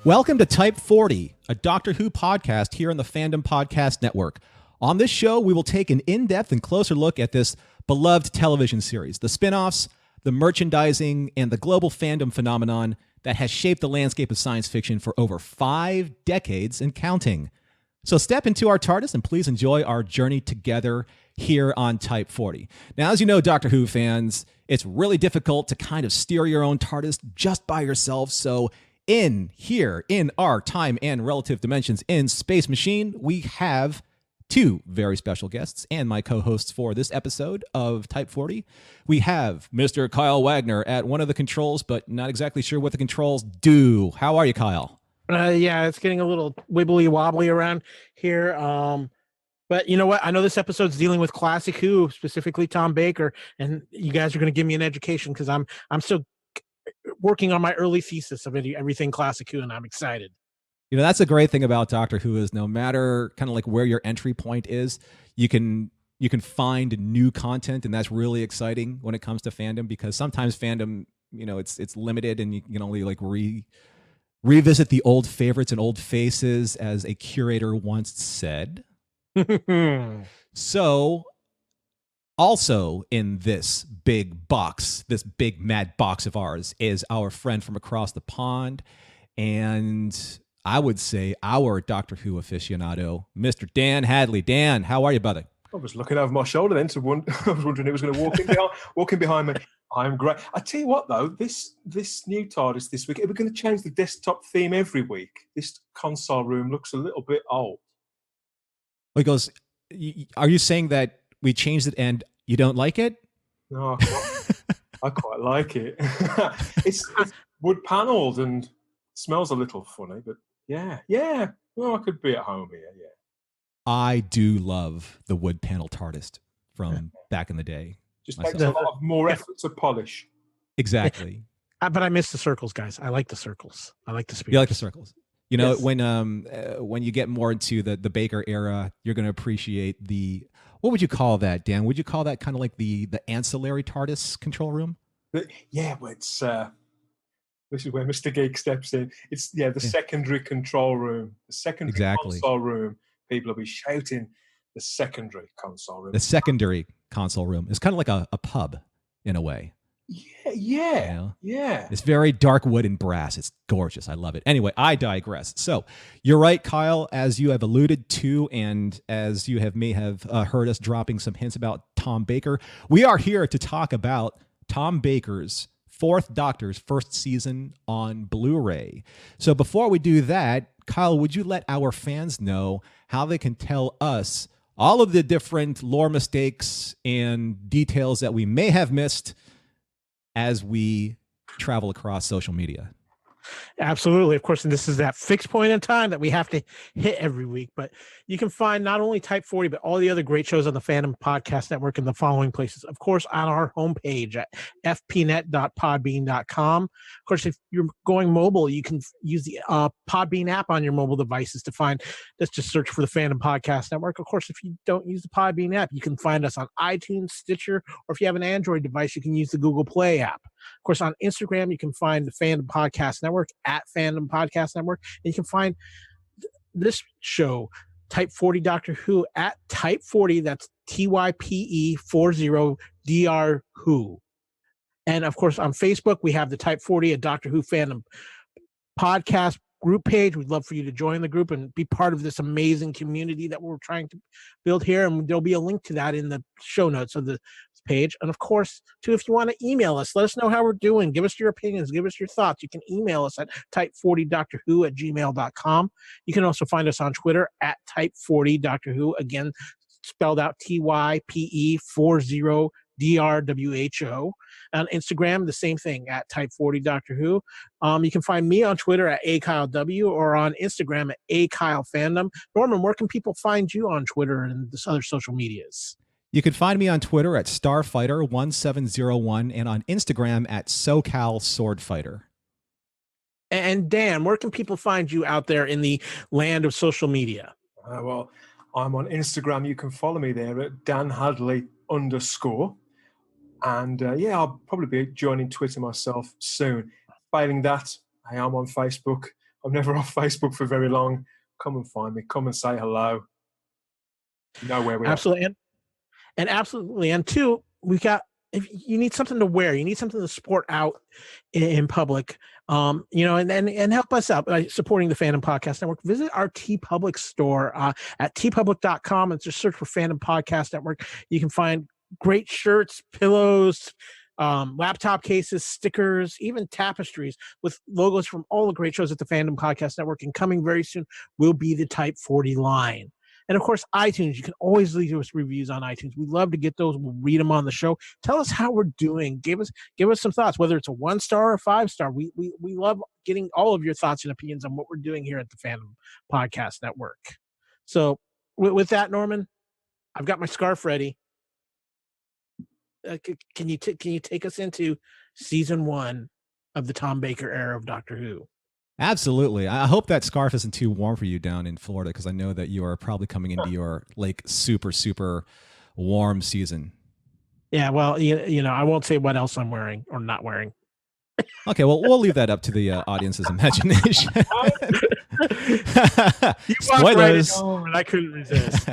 Welcome to Type 40, a Doctor Who podcast here on the Fandom Podcast Network. On this show, we will take an in-depth and closer look at this beloved television series, the spin-offs, the merchandising, and the global fandom phenomenon that has shaped the landscape of science fiction for over 5 decades and counting. So step into our TARDIS and please enjoy our journey together here on Type 40. Now, as you know, Doctor Who fans, it's really difficult to kind of steer your own TARDIS just by yourself, so in our time and relative dimensions in Space Machine, we have 2 very special guests and my co-hosts for this episode of Type 40. We have Mr. Kyle Wagner at one of the controls, but not exactly sure what the controls do. How are you, Kyle? Yeah, it's getting a little wibbly wobbly around here. But you know what? I know this episode's dealing with classic Who, specifically Tom Baker, and you guys are going to give me an education because I'm still working on my early thesis of everything classic Who, and I'm excited. You know, that's the great thing about Doctor Who is no matter kind of like where your entry point is, you can find new content, and that's really exciting when it comes to fandom, because sometimes fandom, you know, it's limited and you can only like revisit the old favorites and old faces, as a curator once said. So also in this big box, this big mad box of ours, is our friend from across the pond, and I would say our Doctor Who aficionado, Mr. Dan Hadley. Dan, how are you, brother? I was looking over my shoulder then, I was wondering who was going to walk in behind me. I'm great. I tell you what, though, this new TARDIS this week, we're going to change the desktop theme every week. This console room looks a little bit old. He goes, are you saying that we changed it and you don't like it? No, I quite like it. It's wood panelled and smells a little funny, but yeah. Well, I could be at home here, yeah. I do love the wood panel TARDIS from back in the day. Just takes a lot of more effort to polish. Exactly. But I miss the circles, guys. I like the circles. I like the speakers. You like the circles. You know, yes. When you get more into the Baker era, you're going to appreciate what would you call that, Dan? Would you call that kind of like the ancillary TARDIS control room? Yeah, well, it's this is where Mr. Geek steps in. It's the secondary control room, the secondary console room. People will be shouting the secondary console room. The secondary console room is kind of like a pub in a way. Yeah. You know? Yeah. It's very dark wood and brass. It's gorgeous. I love it. Anyway, I digress. So you're right, Kyle, as you have alluded to, and as you may have heard us dropping some hints about Tom Baker, we are here to talk about Tom Baker's 4th Doctor's first season on Blu Ray. So before we do that, Kyle, would you let our fans know how they can tell us all of the different lore mistakes and details that we may have missed as we travel across social media? Absolutely. Of course, and this is that fixed point in time that we have to hit every week. But you can find not only Type 40, but all the other great shows on the Fandom Podcast Network in the following places. Of course, on our homepage at fpnet.podbean.com. Of course, if you're going mobile, you can use the Podbean app on your mobile devices to find. Let's just search for the Fandom Podcast Network. Of course, if you don't use the Podbean app, you can find us on iTunes, Stitcher, or if you have an Android device, you can use the Google Play app. Of course, on Instagram, you can find the Fandom Podcast Network at Fandom Podcast Network. And you can find this show, Type 40 Doctor Who, at Type 40. That's TYPE40DR Who. And of course, on Facebook, we have the Type 40, a Doctor Who Fandom Podcast group page. We'd love for you to join the group and be part of this amazing community that we're trying to build here. And there'll be a link to that in the show notes of the page. And of course, too, if you want to email us, let us know how we're doing. Give us your opinions. Give us your thoughts. You can email us at type40doctorwho@gmail.com. You can also find us on Twitter at type40doctorwho, again, spelled out TYPE40DRWHO. On Instagram, the same thing, at Type 40 Doctor Who. You can find me on Twitter at AKyleW or on Instagram at AKyleFandom. Norman, where can people find you on Twitter and this other social medias? You can find me on Twitter at Starfighter1701 and on Instagram at SoCalSwordfighter. And Dan, where can people find you out there in the land of social media? Well, I'm on Instagram. You can follow me there at DanHadley_. And I'll probably be joining Twitter myself soon. Failing that, I am on Facebook. I'm never off Facebook for very long. Come and find me. Come and say hello. You know where we are. And absolutely. And two, if you need something to wear, you need something to sport out in public, and help us out by supporting the Fandom Podcast Network. Visit our TeePublic store at teepublic.com and just search for Fandom Podcast Network. You can find great shirts, pillows, laptop cases, stickers, even tapestries with logos from all the great shows at the Fandom Podcast Network. And coming very soon will be the Type 40 line. And of course, iTunes. You can always leave us reviews on iTunes. We love to get those. We'll read them on the show. Tell us how we're doing. Give us some thoughts, whether it's a 1-star or 5-star. We love getting all of your thoughts and opinions on what we're doing here at the Fandom Podcast Network. So with that, Norman, I've got my scarf ready. Can you take us into season 1 of the Tom Baker era of Doctor Who? Absolutely. I hope that scarf isn't too warm for you down in Florida, because I know that you are probably coming into your super, super warm season. Yeah, well, I won't say what else I'm wearing or not wearing. Okay, well, we'll leave that up to the audience's imagination. Spoilers. Right, I couldn't resist.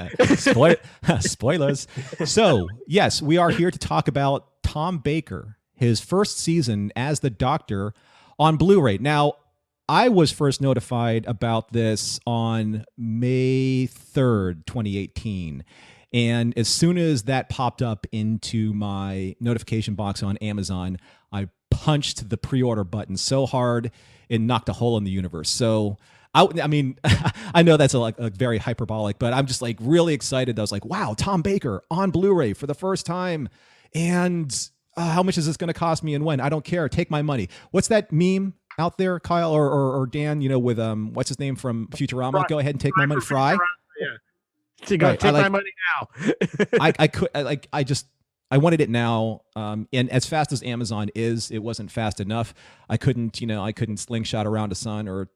Spoilers. So, yes, we are here to talk about Tom Baker, his first season as the Doctor on Blu Ray. Now, I was first notified about this on May 3rd, 2018. And as soon as that popped up into my notification box on Amazon, I punched the pre-order button so hard it knocked a hole in the universe. So, I mean, I know that's a very hyperbolic, but I'm just really excited. I was like, wow, Tom Baker on Blu Ray for the first time. And how much is this going to cost me and when? I don't care. Take my money. What's that meme out there, Kyle or Dan, with what's his name from Futurama? Fry. Go ahead and take my money. Fry. Yeah. Take my money now. I wanted it now. And as fast as Amazon is, it wasn't fast enough. I couldn't slingshot around a sun or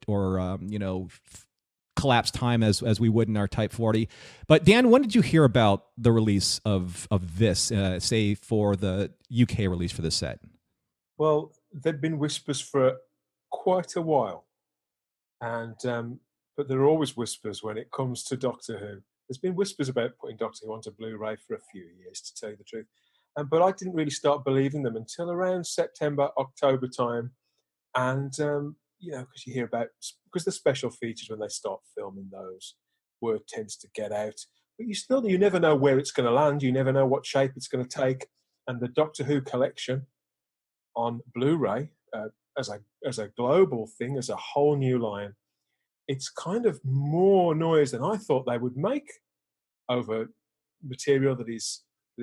collapse time as we would in our Type 40. But Dan, when did you hear about the release of this, say for the UK release for this set? Well, there'd been whispers for quite a while, and but there are always whispers when it comes to Doctor Who. There's been whispers about putting Doctor Who onto Blu Ray for a few years, to tell you the truth, but I didn't really start believing them until around September, October time, and because you hear about, because the special features, when they start filming those, word tends to get out, but you never know where it's going to land. You never know what shape it's going to take, and the Doctor Who collection on Blu Ray, as a global thing, as a whole new line, it's kind of more noise than I thought they would make over material that is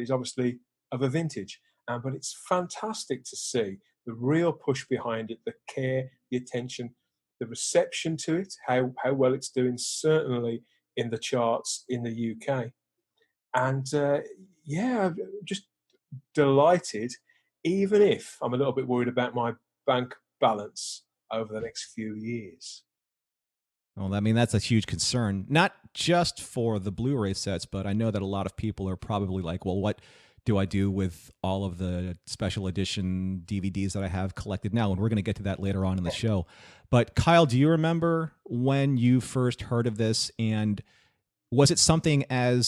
obviously of a vintage. But it's fantastic to see the real push behind it, the care, the attention, the reception to it, how well it's doing, certainly in the charts in the UK. And I'm just delighted, even if I'm a little bit worried about my bank balance over the next few years. Well, I mean, that's a huge concern, not just for the Blu-ray sets, but I know that a lot of people are probably like, well, what do I do with all of the special edition DVDs that I have collected now? And we're going to get to that later on in the show. But Kyle, do you remember when you first heard of this? And was it something I'm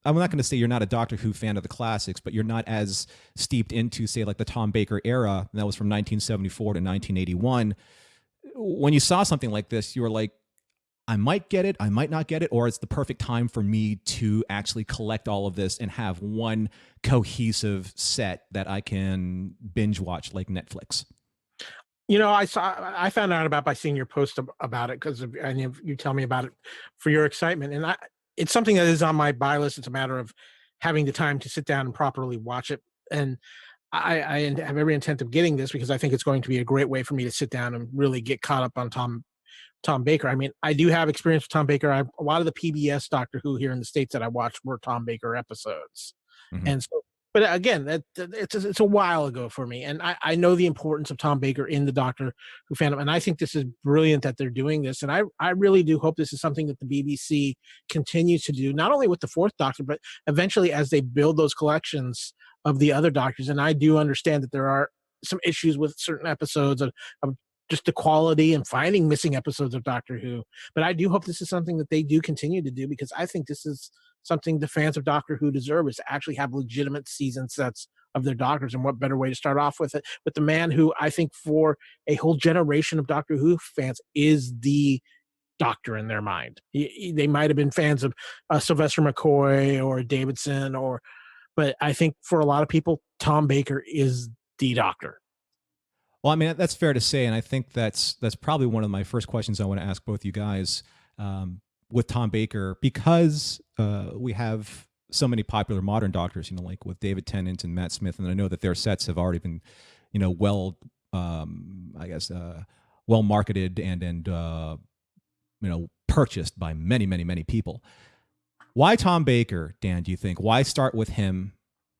not going to say you're not a Doctor Who fan of the classics, but you're not as steeped into, say, like the Tom Baker era, and that was from 1974 to 1981. When you saw something like this, you were like, I might get it, I might not get it, or it's the perfect time for me to actually collect all of this and have one cohesive set that I can binge watch like Netflix. I found out by seeing your post about it, and you tell me about it for your excitement. And it's something that is on my buy list. It's a matter of having the time to sit down and properly watch it. And I have every intent of getting this because I think it's going to be a great way for me to sit down and really get caught up on Tom Baker. I mean, I do have experience with Tom Baker. A lot of the PBS Doctor Who here in the States that I watched were Tom Baker episodes. Mhm. And so, but again, it's a while ago for me. And I know the importance of Tom Baker in the Doctor Who fandom. And I think this is brilliant that they're doing this. And I really do hope this is something that the BBC continues to do, not only with the fourth Doctor, but eventually as they build those collections of the other Doctors. And I do understand that there are some issues with certain episodes of just the quality and finding missing episodes of Doctor Who. But I do hope this is something that they do continue to do, because I think this is something the fans of Doctor Who deserve, is to actually have legitimate season sets of their Doctors. And what better way to start off with it with the man who I think for a whole generation of Doctor Who fans is the Doctor in their mind. They might have been fans of Sylvester McCoy or Davidson, but I think for a lot of people, Tom Baker is the Doctor. Well, I mean, that's fair to say, and I think that's probably one of my first questions I want to ask both you guys with Tom Baker, because we have so many popular modern Doctors, like with David Tennant and Matt Smith, and I know that their sets have already been, well marketed and purchased by many, many, many people. Why Tom Baker, Dan, do you think? Why start with him?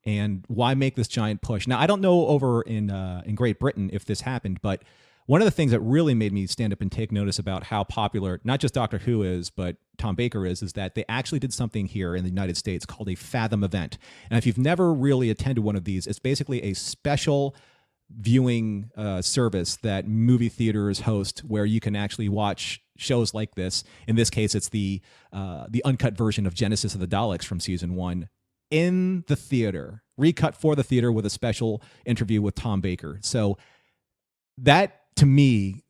And why make this giant push? Now, I don't know over in Great Britain if this happened, but one of the things that really made me stand up and take notice about how popular not just Doctor Who is, but Tom Baker is that they actually did something here in the United States called a Fathom event. And if you've never really attended one of these, it's basically a special viewing service that movie theaters host, where you can actually watch shows like this. In this case, it's the uncut version of Genesis of the Daleks from season 1 in the theater, recut for the theater with a special interview with Tom Baker. So that, to me,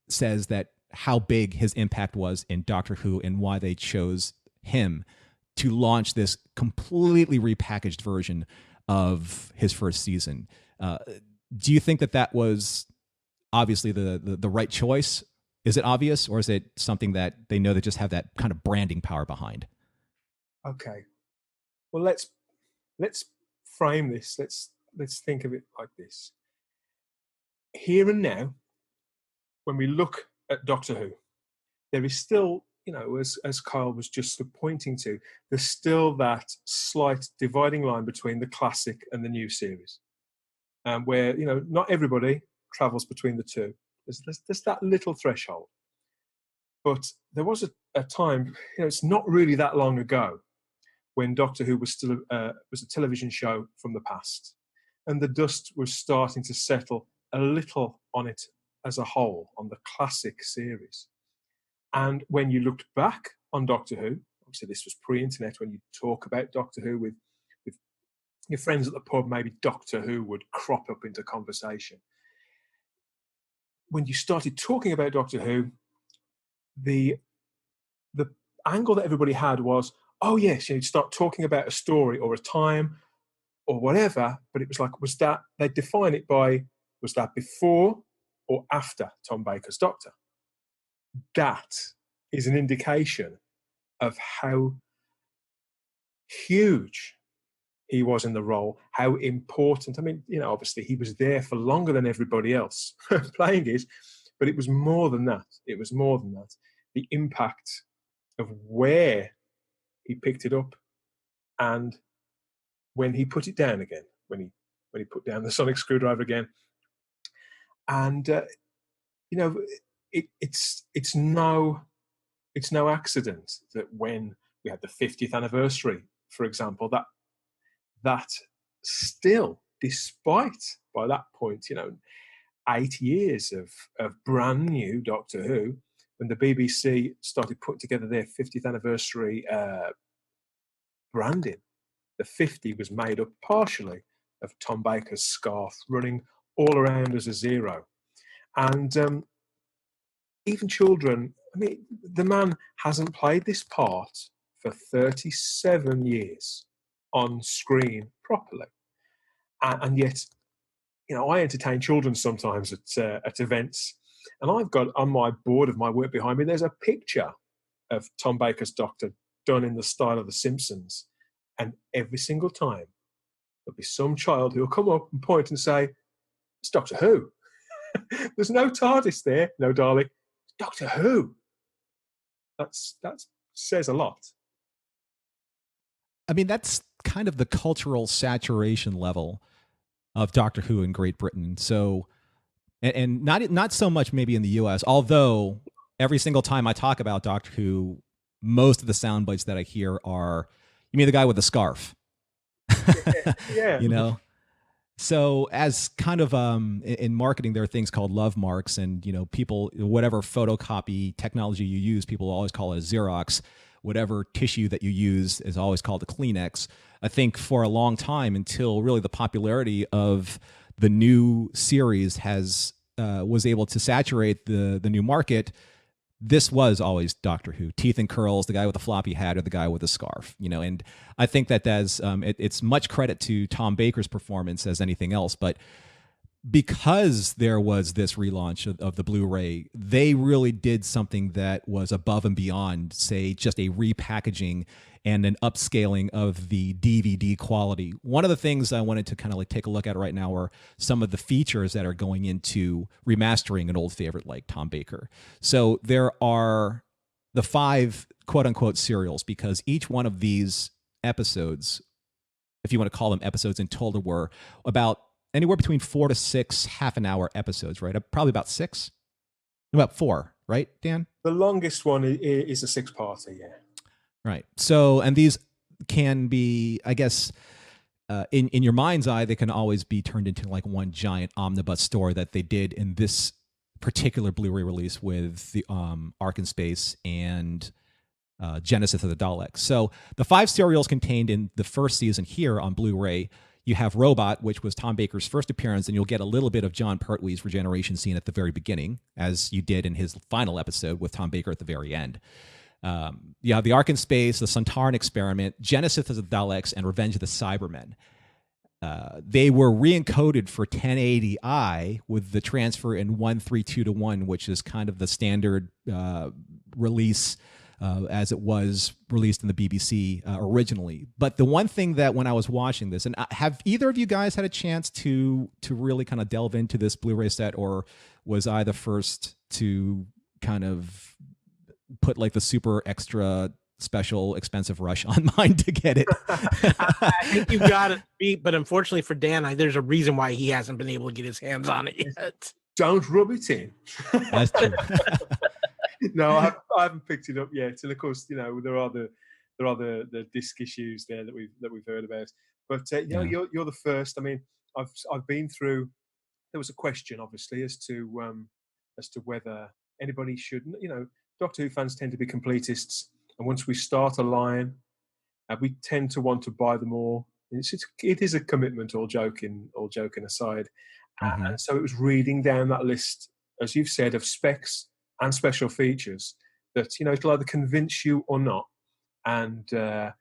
says that how big his impact was in Doctor Who and why they chose him to launch this completely repackaged version of his first season. Do you think that was obviously the right choice? Is it obvious, or is it something that they know they just have that kind of branding power behind? Okay. Well, let's frame this. Let's think of it like this. Here and now, when we look at Doctor Who, there is still, as Kyle was just pointing to, there's still that slight dividing line between the classic and the new series, where not everybody travels between the two. There's that little threshold. But there was a time, it's not really that long ago, when Doctor Who was still was a television show from the past, and the dust was starting to settle a little on it as a whole, on the classic series. And when you looked back on Doctor Who, obviously this was pre-internet, when you talk about Doctor Who with your friends at the pub, maybe Doctor Who would crop up into conversation. When you started talking about Doctor Who, the angle that everybody had was, oh yes, you'd start talking about a story or a time or whatever, but it was like, they'd define it by, was that before or after Tom Baker's Doctor? That is an indication of how huge he was in the role, how important. I mean, obviously he was there for longer than everybody else playing it, but it was more than that. It was more than that. The impact of where he picked it up, and when he put it down again, when he put down the sonic screwdriver again, and it's no accident that when we had the 50th anniversary, for example, that still, despite by that point 8 years of brand new Doctor Who, when the BBC started putting together their 50th anniversary branding, the 50 was made up partially of Tom Baker's scarf running all around as a zero. And even children, I mean, the man hasn't played this part for 37 years on screen properly. And yet, I entertain children sometimes at events, and I've got on my board of my work behind me, there's a picture of Tom Baker's Doctor done in the style of The Simpsons. And every single time there'll be some child who'll come up and point and say, "It's Doctor Who." There's no TARDIS there. No, darling. It's Doctor Who. That says a lot. I mean, that's kind of the cultural saturation level of Doctor Who in Great Britain. So, and not so much maybe in the U.S., although every single time I talk about Doctor Who, most of the sound bites that I hear are, "You mean the guy with the scarf?" Yeah. You know? So as kind of in marketing, there are things called love marks, and people, whatever photocopy technology you use, people always call it a Xerox. Whatever tissue that you use is always called a Kleenex. I think for a long time, until really the popularity of the new series was able to saturate the new market, this was always Doctor Who. Teeth and curls, the guy with the floppy hat or the guy with the scarf, and I think that it's much credit to Tom Baker's performance as anything else. But because there was this relaunch of the Blu Ray, they really did something that was above and beyond, say, just a repackaging and an upscaling of the DVD quality. One of the things I wanted to kind of like take a look at right now are some of the features that are going into remastering an old favorite like Tom Baker. So there are the 5 quote unquote serials, because each one of these episodes, if you want to call them episodes in total, were about anywhere between 4 to 6 half-an-hour episodes, right? Probably about 6, about 4, right, Dan? The longest one is a 6-parter, yeah. Right. So, and these can be, I guess, in your mind's eye, they can always be turned into like one giant omnibus story that they did in this particular Blu-ray release with the Ark in Space and Genesis of the Daleks. So the 5 serials contained in the first season here on Blu-ray. You have Robot, which was Tom Baker's first appearance, and you'll get a little bit of John Pertwee's regeneration scene at the very beginning, as you did in his final episode with Tom Baker at the very end. You have the Ark in Space, the Sontaran Experiment, Genesis of the Daleks, and Revenge of the Cybermen. They were re-encoded for 1080i with the transfer in 1:32:1, which is kind of the standard release as it was released in the BBC originally. But the one thing that when I was watching this, and have either of you guys had a chance to really kind of delve into this Blu-ray set, or was I the first to kind of put like the super extra special expensive rush on mine to get it? I think you got it beat, but unfortunately for Dan, there's a reason why he hasn't been able to get his hands on it yet. Don't rub it in. That's true. No, I haven't picked it up yet, and of course, there are the disc issues there that we've heard about. But you're the first. I mean, I've been through. There was a question, obviously, as to whether anybody should. Doctor Who fans tend to be completists, and once we start a line, we tend to want to buy them all. It is a commitment, all joking aside. Mm-hmm. And so it was reading down that list, as you've said, of specs and special features that it'll either convince you or not. And I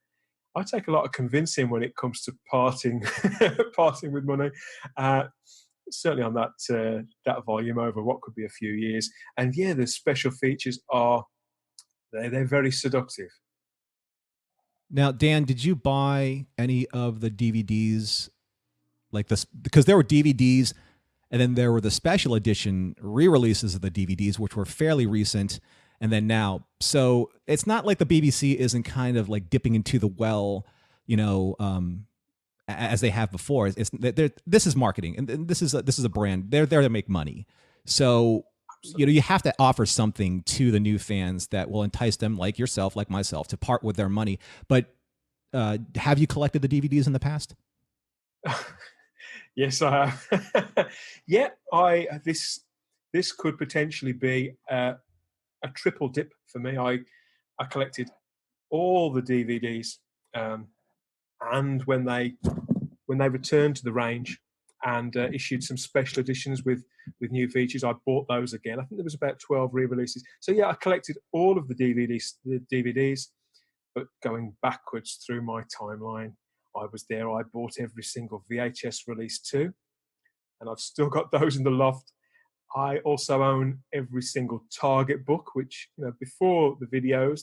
take a lot of convincing when it comes to parting with money. Certainly on that volume over what could be a few years. And yeah, the special features they're very seductive. Now, Dan, did you buy any of the DVDs like this? Because there were DVDs, and then there were the special edition re-releases of the DVDs, which were fairly recent, and then now. So it's not like the BBC isn't kind of like dipping into the well, as they have before. This is marketing, and this is a brand. They're there to make money. So you have to offer something to the new fans that will entice them, like yourself, like myself, to part with their money. But have you collected the DVDs in the past? Yes, I have. Yeah, this could potentially be a triple dip for me. I collected all the DVDs, and when they returned to the range and issued some special editions with new features, I bought those again. I think there was about 12 re-releases. So yeah, I collected all of the DVDs, but going backwards through my timeline, I was there. I bought every single VHS release too, and I've still got those in the loft. I also own every single Target book, which before the videos,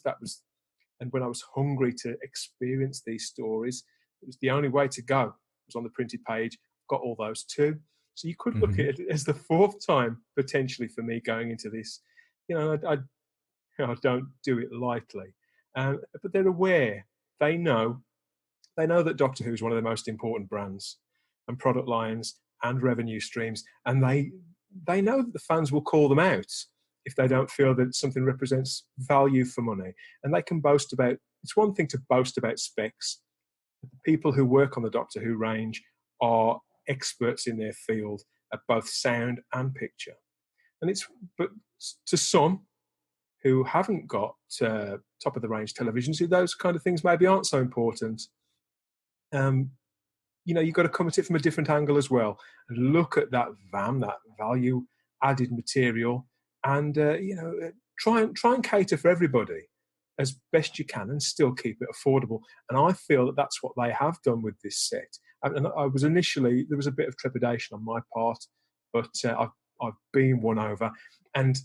and when I was hungry to experience these stories, it was the only way to go. was on the printed page. Got all those too. So you could look at it as the fourth time potentially for me going into this. I don't do it lightly, but they're aware. They know that Doctor Who is one of the most important brands and product lines and revenue streams, and they know that the fans will call them out if they don't feel that something represents value for money. And they can boast about. It's one thing to boast about specs. The people who work on the Doctor Who range are experts in their field at both sound and picture. But to some who haven't got top of the range televisions, those kind of things maybe aren't so important. You've got to come at it from a different angle as well, and look at that VAM, that value added material, and try and cater for everybody as best you can and still keep it affordable. And I feel that that's what they have done with this set. And I was initially, there was a bit of trepidation on my part, but I've been won over. And,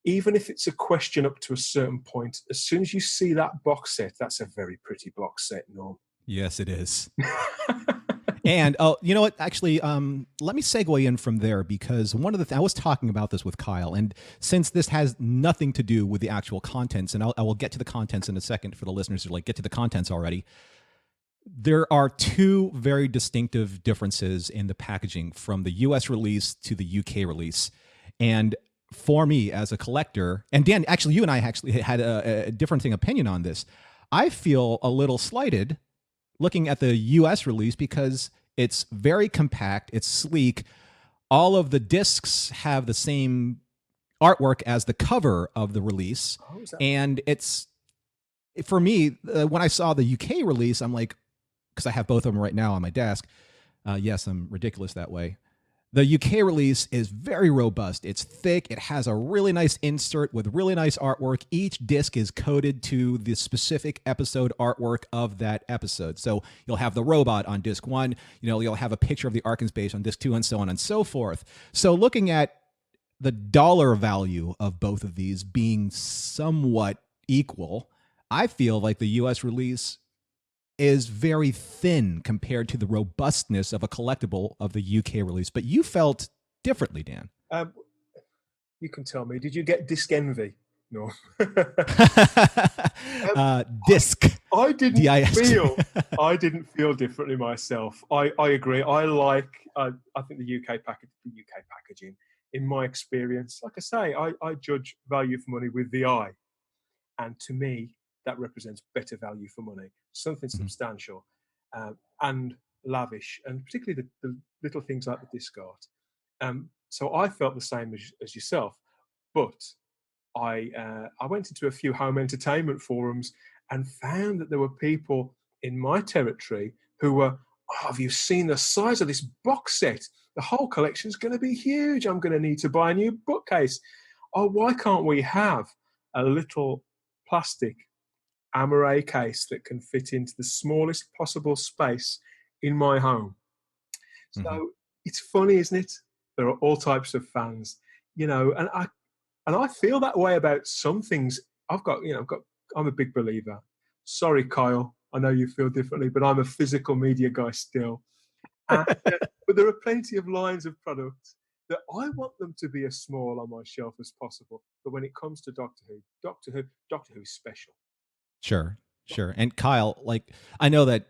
even if it's a question up to a certain point, as soon as you see that box set, that's a very pretty box set, Norm. Yes, it is. And you know what? Actually, let me segue in from there, because one of the I was talking about this with Kyle, and since this has nothing to do with the actual contents, and I will get to the contents in a second for the listeners who get to the contents already. There are two very distinctive differences in the packaging from the US release to the UK release. And for me as a collector, and Dan, actually, you and I actually had a differing opinion on this. I feel a little slighted looking at the US release because it's very compact, it's sleek. All of the discs have the same artwork as the cover of the release. And it's, for me, when I saw the UK release, I'm like, because I have both of them right now on my desk. Yes, I'm ridiculous that way. The UK release is very robust. It's thick. It has a really nice insert with really nice artwork. Each disc is coded to the specific episode artwork of that episode. So you'll have the robot on disc 1. You'll have a picture of the Arkan's base on disc 2, and so on and so forth. So looking at the dollar value of both of these being somewhat equal, I feel like the US release is very thin compared to the robustness of a collectible of the UK release. But you felt differently, Dan. You can tell me. Did you get disc envy? No. Disc. I didn't feel differently myself. I agree. I think the UK packaging, in my experience, like I say, I judge value for money with the eye. And to me, that represents better value for money, something substantial and lavish, and particularly the little things like the disc art. So I felt the same as yourself, but I went into a few home entertainment forums and found that there were people in my territory who were, have you seen the size of this box set? The whole collection is going to be huge. I'm going to need to buy a new bookcase. Oh, why can't we have a little plastic Amaray case that can fit into the smallest possible space in my home? So it's funny, isn't it? There are all types of fans, and I feel that way about some things. I'm a big believer. Sorry, Kyle, I know you feel differently, but I'm a physical media guy still. But there are plenty of lines of products that I want them to be as small on my shelf as possible. But when it comes to Doctor Who is special. Sure. And Kyle, I know that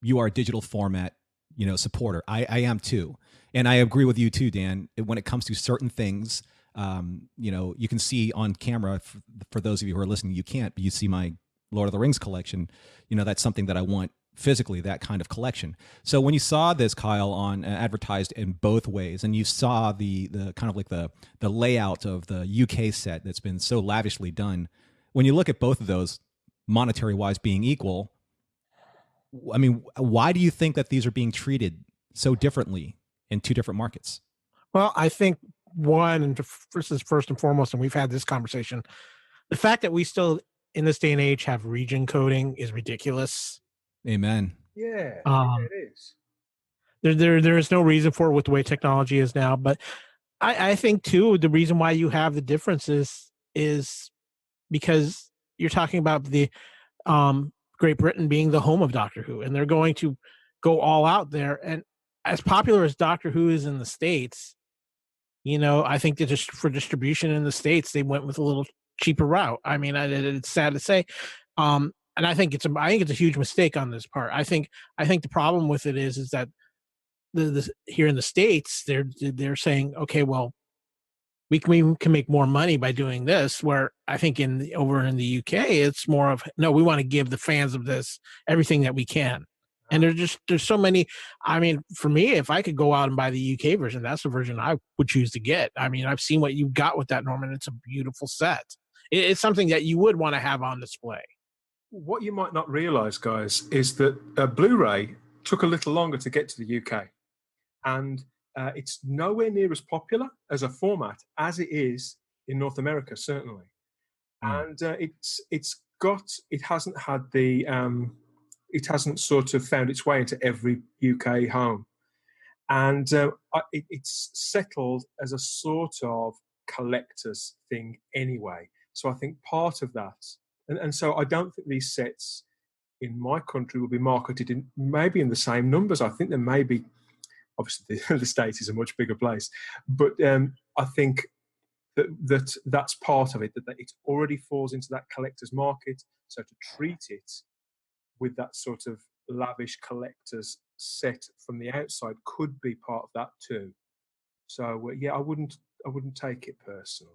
you are a digital format, supporter. I am too. And I agree with you too, Dan. When it comes to certain things, you can see on camera, for those of you who are listening, you can't, but you see my Lord of the Rings collection. That's something that I want physically, that kind of collection. So when you saw this, Kyle, on advertised in both ways, and you saw the kind of the layout of the UK set that's been so lavishly done, when you look at both of those, monetary wise being equal, I mean, why do you think that these are being treated so differently in two different markets? Well, I think one, and this is first and foremost, and we've had this conversation, the fact that we still in this day and age have region coding is ridiculous. Amen. Yeah, it is. There is no reason for it with the way technology is now. But I think too, the reason why you have the differences is because you're talking about the Great Britain being the home of Doctor Who, and they're going to go all out there. And as popular as Doctor Who is in the States, you know, I think that just for distribution in the States, they went with a little cheaper route. I mean, it's sad to say. And I think it's a huge mistake on this part. I think the problem with it is that the here in the States, they're saying, okay, well, we can make more money by doing this, where I think over in the UK, it's more of, no, we want to give the fans of this everything that we can. And there's so many. I mean, for me, if I could go out and buy the UK version, that's the version I would choose to get. I mean, I've seen what you got with that, Norman. It's a beautiful set. It's something that you would want to have on display. What you might not realize, guys, is that Blu Ray took a little longer to get to the UK. And it's nowhere near as popular as a format as it is in North America, certainly. And it hasn't sort of found its way into every UK home. And it's settled as a sort of collector's thing anyway. So I think part of that, and so I don't think these sets in my country will be marketed in maybe in the same numbers. I think there may be, obviously the States is a much bigger place, but I think that's part of it, that it already falls into that collector's market. So to treat it with that sort of lavish collector's set from the outside could be part of that too. So yeah, I wouldn't take it personally.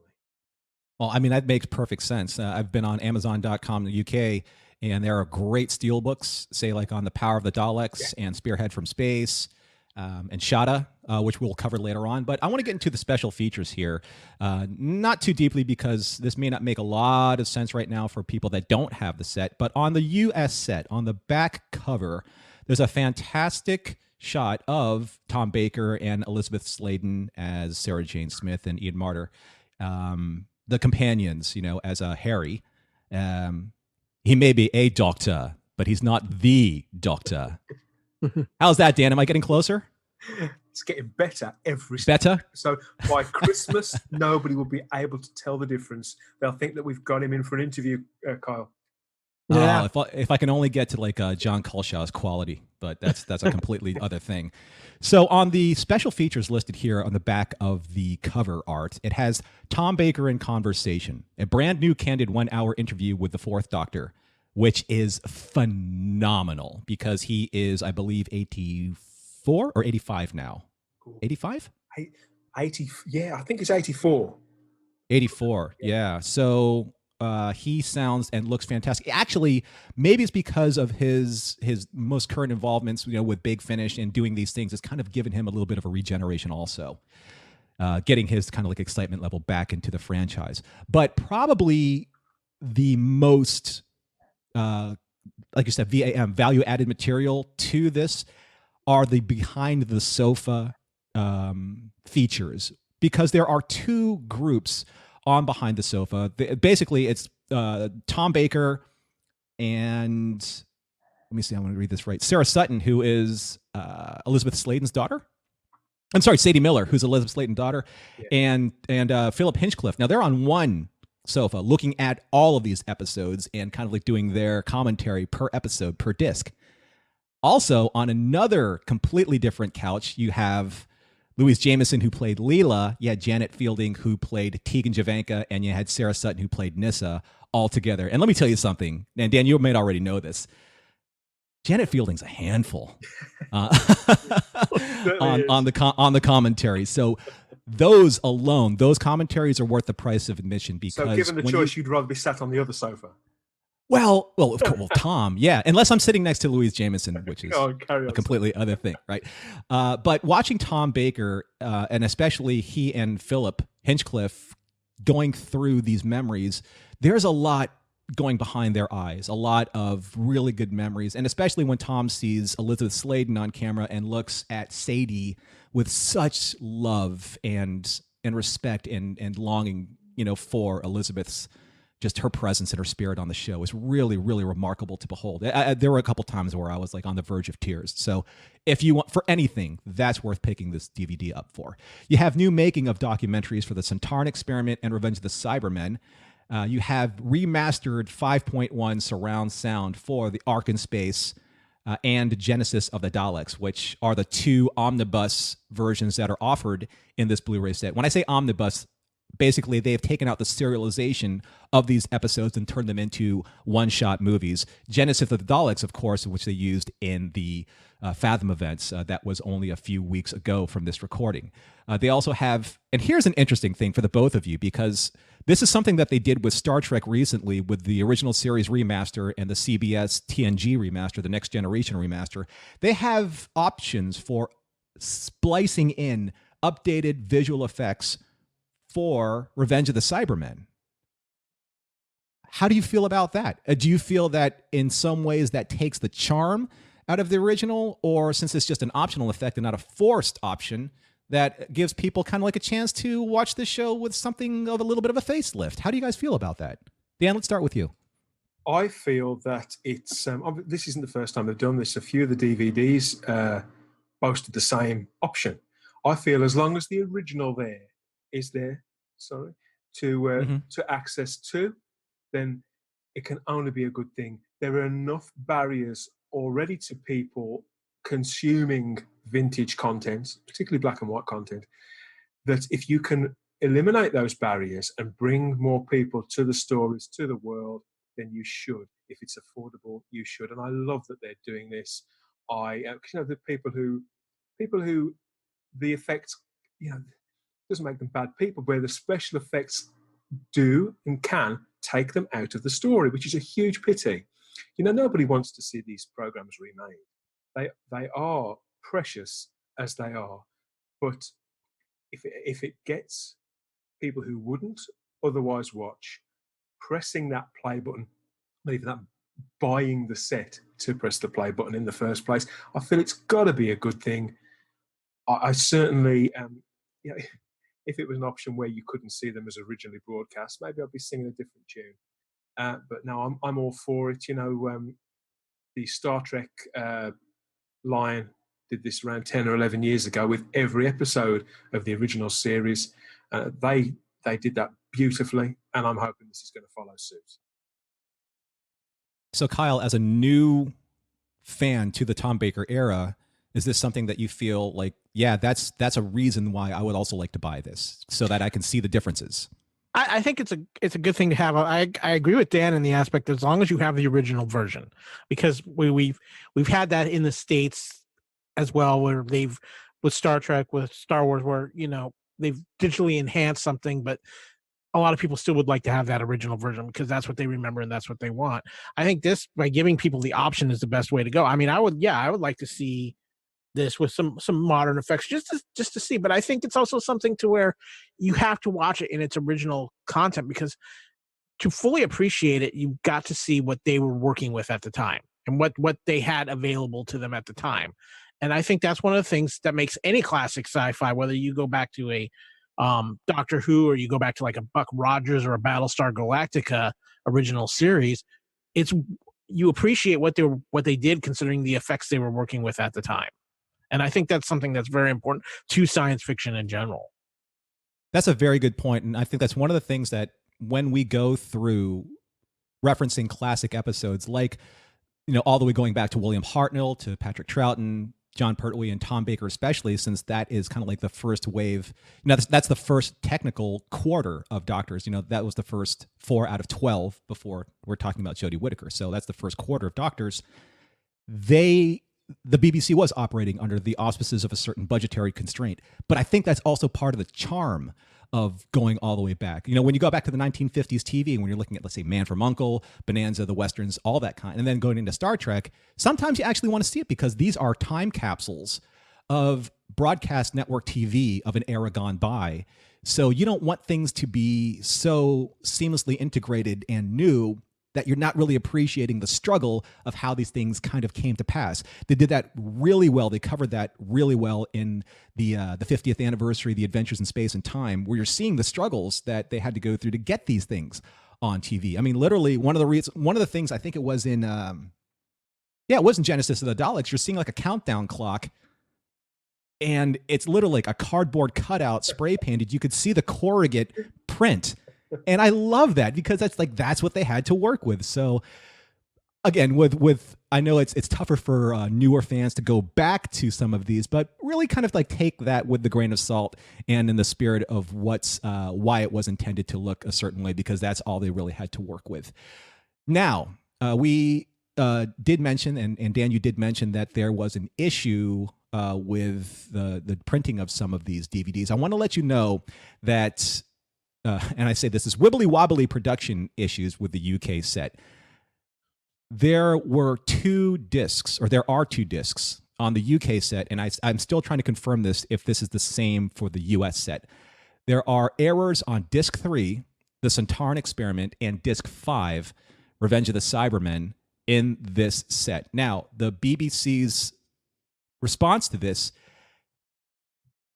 Well, I mean, that makes perfect sense. I've been on Amazon.com in the UK, and there are great steel books, say like on the Power of the Daleks and Spearhead from Space, and Shada, which we'll cover later on. But I want to get into the special features here, not too deeply because this may not make a lot of sense right now for people that don't have the set. But on the US set, on the back cover, there's a fantastic shot of Tom Baker and Elizabeth Sladen as Sarah Jane Smith and Ian Marter. The companions, you know, as Harry. He may be a doctor, but he's not the doctor. How's that, Dan? Am I getting closer? It's getting better every better. So by Christmas, nobody will be able to tell the difference. They'll think that we've got him in for an interview, Kyle. Yeah. If I can only get to like John Culshaw's quality, but that's a completely other thing. So on the special features listed here on the back of the cover art, it has Tom Baker in conversation, a brand new candid 1 hour interview with the Fourth Doctor, which is phenomenal because he is, I believe, 84 or 85 now. 85? 80. Yeah, I think it's 84. 84. Yeah. So he sounds and looks fantastic. Actually, maybe it's because of his most current involvements, you know, with Big Finish and doing these things. It's kind of given him a little bit of a regeneration also, getting his kind of like excitement level back into the franchise. But probably the most, like you said, VAM, value added material to this are the behind the sofa features, because there are two groups on Behind the Sofa. Basically, it's Tom Baker and, let me see, I'm going to read this right, Sarah Sutton, who is Elizabeth Sladen's daughter. I'm sorry, Sadie Miller, who's Elizabeth Sladen's daughter, and Philip Hinchcliffe. Now, they're on one sofa looking at all of these episodes and kind of like doing their commentary per episode, per disc. Also, on another completely different couch, you have Louise Jameson, who played Leela. You had Janet Fielding, who played Tegan Javanka, and you had Sarah Sutton, who played Nyssa, all together. And let me tell you something, and Dan, you may already know this. Janet Fielding's a handful on the commentary. So those alone, those commentaries are worth the price of admission. Because so, given the choice, you'd rather be sat on the other sofa. Well, Tom, yeah, unless I'm sitting next to Louise Jameson, which is a completely other thing, right? But watching Tom Baker, and especially he and Philip Hinchcliffe going through these memories, there's a lot going behind their eyes, a lot of really good memories, and especially when Tom sees Elizabeth Sladen on camera and looks at Sadie with such love and respect and longing, you know, for Elizabeth's, just her presence and her spirit on the show is really, really remarkable to behold. There were a couple times where I was like on the verge of tears. So if you want for anything, that's worth picking this DVD up for. You have new making of documentaries for the Centauran Experiment and Revenge of the Cybermen. You have remastered 5.1 surround sound for the Ark in Space, and Genesis of the Daleks, which are the two omnibus versions that are offered in this Blu-ray set. When I say omnibus, basically they've taken out the serialization of these episodes and turned them into one-shot movies. Genesis of the Daleks, of course, which they used in the Fathom events. That was only a few weeks ago from this recording. They also have, and here's an interesting thing for the both of you, because this is something that they did with Star Trek recently with the original series remaster and the CBS TNG remaster, the Next Generation remaster. They have options for splicing in updated visual effects for Revenge of the Cybermen. How do you feel about that? Do you feel that in some ways that takes the charm out of the original, or since it's just an optional effect and not a forced option, that gives people kind of like a chance to watch this show with something of a little bit of a facelift? How do you guys feel about that? Dan, let's start with you. I feel that it's this isn't the first time they've done this. A few of the DVDs boasted the same option. I feel as long as the original is there to access to, then it can only be a good thing. There are enough barriers already to people consuming vintage content, particularly black and white content, that if you can eliminate those barriers and bring more people to the stories, to the world, then you should. If it's affordable, you should. And I love that they're doing this. The people who the effects, doesn't make them bad people, where the special effects do and can take them out of the story, which is a huge pity. Nobody wants to see these programs remade. They are precious as they are, but if it gets people who wouldn't otherwise watch pressing that play button, not even that, buying the set to press the play button in the first place, I feel it's got to be a good thing. I certainly, if it was an option where you couldn't see them as originally broadcast, maybe I'd be singing a different tune. But no, I'm all for it. The Star Trek line did this around 10 or 11 years ago with every episode of the original series. They did that beautifully, and I'm hoping this is going to follow suit. So, Kyle, as a new fan to the Tom Baker era, is this something that you feel like, yeah, that's a reason why I would also like to buy this, so that I can see the differences? I think it's a good thing to have. I agree with Dan in the aspect that as long as you have the original version, because we've had that in the States as well, where they've, with Star Trek, with Star Wars, where they've digitally enhanced something, but a lot of people still would like to have that original version because that's what they remember and that's what they want. I think this, by giving people the option, is the best way to go. I mean, I would like to see this with some modern effects just to see, but I think it's also something to where you have to watch it in its original content, because to fully appreciate it, you've got to see what they were working with at the time and what they had available to them at the time. And I think that's one of the things that makes any classic sci-fi, whether you go back to a Doctor Who or you go back to like a Buck Rogers or a Battlestar Galactica original series, you appreciate what they did considering the effects they were working with at the time. And I think that's something that's very important to science fiction in general. That's a very good point. And I think that's one of the things that when we go through referencing classic episodes, like, all the way going back to William Hartnell, to Patrick Troughton, John Pertwee, and Tom Baker, especially, since that is kind of like the first wave. That's the first technical quarter of Doctors. That was the first 4 out of 12 before we're talking about Jodi Whittaker. So that's the first quarter of Doctors. The BBC was operating under the auspices of a certain budgetary constraint. But I think that's also part of the charm of going all the way back. When you go back to the 1950s TV, when you're looking at, let's say, Man from U.N.C.L.E., Bonanza, the Westerns, all that kind, and then going into Star Trek, sometimes you actually want to see it because these are time capsules of broadcast network TV of an era gone by. So you don't want things to be so seamlessly integrated and new that you're not really appreciating the struggle of how these things kind of came to pass. They did that really well. They covered that really well in the 50th anniversary, The Adventures in Space and Time, where you're seeing the struggles that they had to go through to get these things on TV. I mean, literally, one of the things, I think it was in, it was in Genesis of the Daleks, you're seeing like a countdown clock, and it's literally like a cardboard cutout spray painted. You could see the corrugate print. And I love that because that's what they had to work with. So again, with I know it's tougher for newer fans to go back to some of these, but really kind of like take that with the grain of salt and in the spirit of what's why it was intended to look a certain way, because that's all they really had to work with. Now, we did mention, and Dan, you did mention that there was an issue with the printing of some of these DVDs. I want to let you know that, and I say this is wibbly wobbly production issues with the UK set. There were 2 discs, or there are 2 discs on the UK set, and I'm still trying to confirm this if this is the same for the US set. There are errors on disc 3, The Centauran Experiment, and disc 5, Revenge of the Cybermen, in this set. Now, the BBC's response to this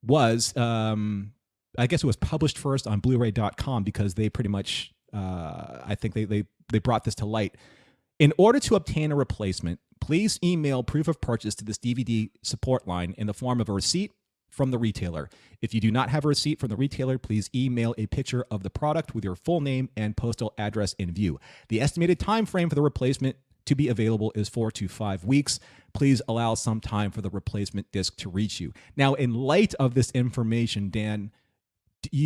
was, I guess it was published first on Blu-ray.com, because they pretty much, I think they brought this to light. In order to obtain a replacement, please email proof of purchase to this DVD support line in the form of a receipt from the retailer. If you do not have a receipt from the retailer, please email a picture of the product with your full name and postal address in view. The estimated time frame for the replacement to be available is 4 to 5 weeks. Please allow some time for the replacement disc to reach you. Now, in light of this information, Dan,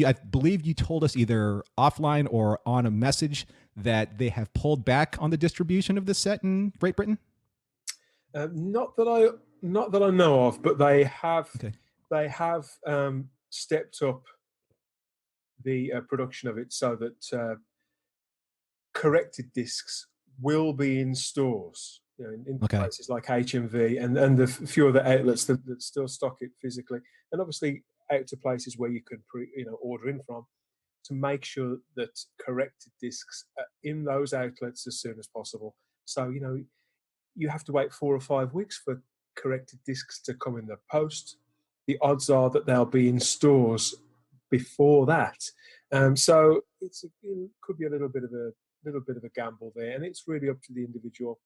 I believe you told us either offline or on a message that they have pulled back on the distribution of this set in Great Britain. Not that I know of, but they have. Okay. They have stepped up the production of it so that corrected discs will be in stores, in places like HMV and the few other outlets that still stock it physically, and obviously out to places where you could order in from, to make sure that corrected discs are in those outlets as soon as possible. So you have to wait 4 or 5 weeks for corrected discs to come in the post. The odds are that they'll be in stores before that. So it could be a little bit of a gamble there, and it's really up to the individual.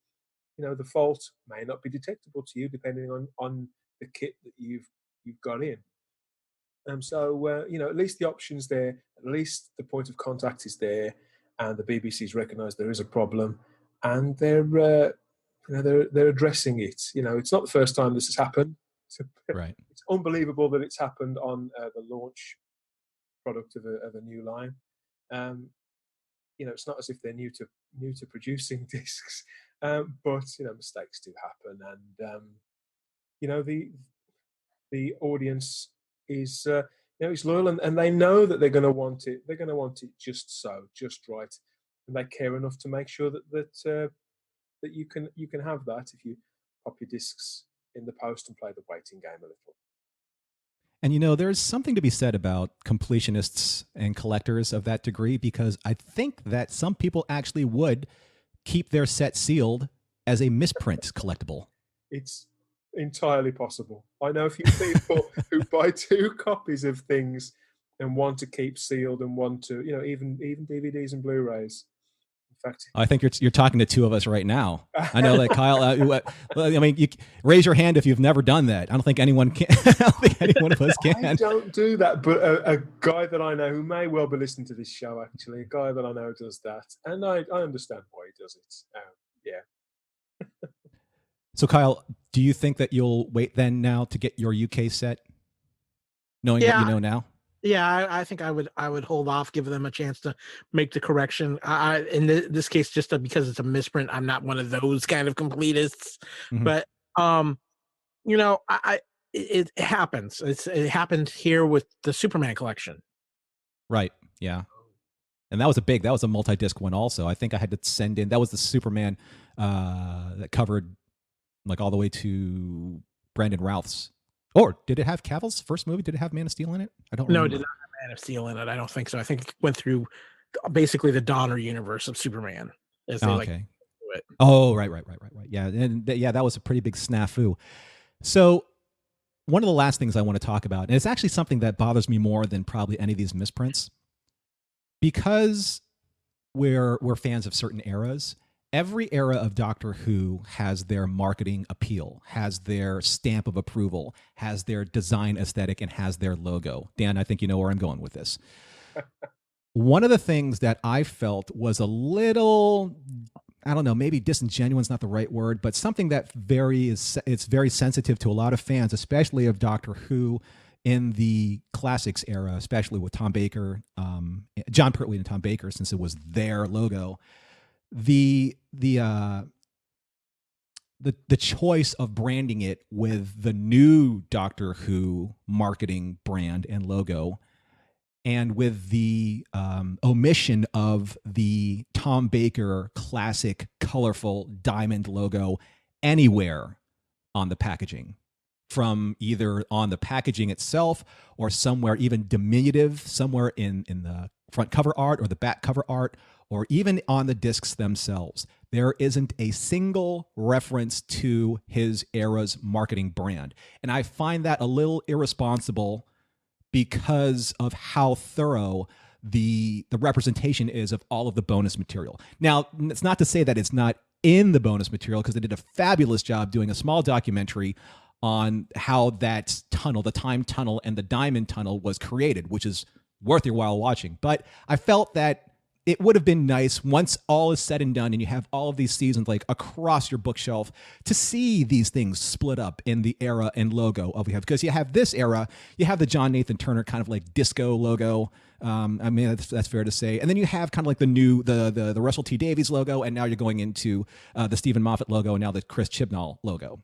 The fault may not be detectable to you depending on the kit that you've got in. So at least the option's there, at least the point of contact is there, and the BBC's recognised there is a problem, and they're addressing it. It's not the first time this has happened. Right. It's unbelievable that it's happened on the launch product of a new line. It's not as if they're new to producing discs, but mistakes do happen, and the audience is is loyal, and they know that they're going to want it. They're going to want it just right, and they care enough to make sure that you can have that if you pop your discs in the post and play the waiting game a little. And there's something to be said about completionists and collectors of that degree, because I think that some people actually would keep their set sealed as a misprint collectible. It's entirely possible. I know a few people who buy 2 copies of things and want to keep sealed and want to, even DVDs and Blu-rays. In fact, I think you're talking to 2 of us right now. I know that Kyle. You raise your hand if you've never done that. I don't think anyone can. I don't think any one of us can. I don't do that, but a guy that I know who may well be listening to this show, actually, a guy that I know does that, and I understand why he does it. Yeah. So, Kyle, do you think that you'll wait then now to get your UK set, knowing what you know now? Yeah, I think I would hold off, give them a chance to make the correction. In this case, just because it's a misprint, I'm not one of those kind of completists. Mm-hmm. But it happens. It happened here with the Superman collection. Right. Yeah. And that was a multi-disc one also. I think I had to send in, that was the Superman that covered like all the way to Brandon Routh's. Or did it have Cavill's first movie? Did it have Man of Steel in it? I don't remember. No, it did not have Man of Steel in it. I don't think so. I think it went through basically the Donner universe of Superman. As they okay. It. Oh, right. Yeah, and that was a pretty big snafu. So one of the last things I want to talk about, and it's actually something that bothers me more than probably any of these misprints, because we're fans of certain eras. Every era of Doctor Who has their marketing appeal, has their stamp of approval, has their design aesthetic, and has their logo. Dan, I think you know where I'm going with this. One of the things that I felt was a little I don't know, maybe disingenuous is not the right word, but something that it's very sensitive to a lot of fans, especially of Doctor Who in the classics era, especially with Tom Baker, John Pertwee and Tom Baker, since it was their logo. The choice of branding it with the new Doctor Who marketing brand and logo, and with the omission of the Tom Baker classic colorful diamond logo anywhere on the packaging, from either on the packaging itself or somewhere even diminutive, somewhere in the front cover art or the back cover art, or even on the discs themselves. There isn't a single reference to his era's marketing brand. And I find that a little irresponsible because of how thorough the representation is of all of the bonus material. Now, it's not to say that it's not in the bonus material, because they did a fabulous job doing a small documentary on how that tunnel, the time tunnel and the diamond tunnel, was created, which is worth your while watching. But I felt that it would have been nice, once all is said and done and you have all of these seasons like across your bookshelf, to see these things split up in the era and logo of we have. Because you have this era, you have the John Nathan Turner kind of like disco logo. I mean, that's fair to say. And then you have kind of like the new, the Russell T Davies logo, and now you're going into the Stephen Moffat logo, and now the Chris Chibnall logo.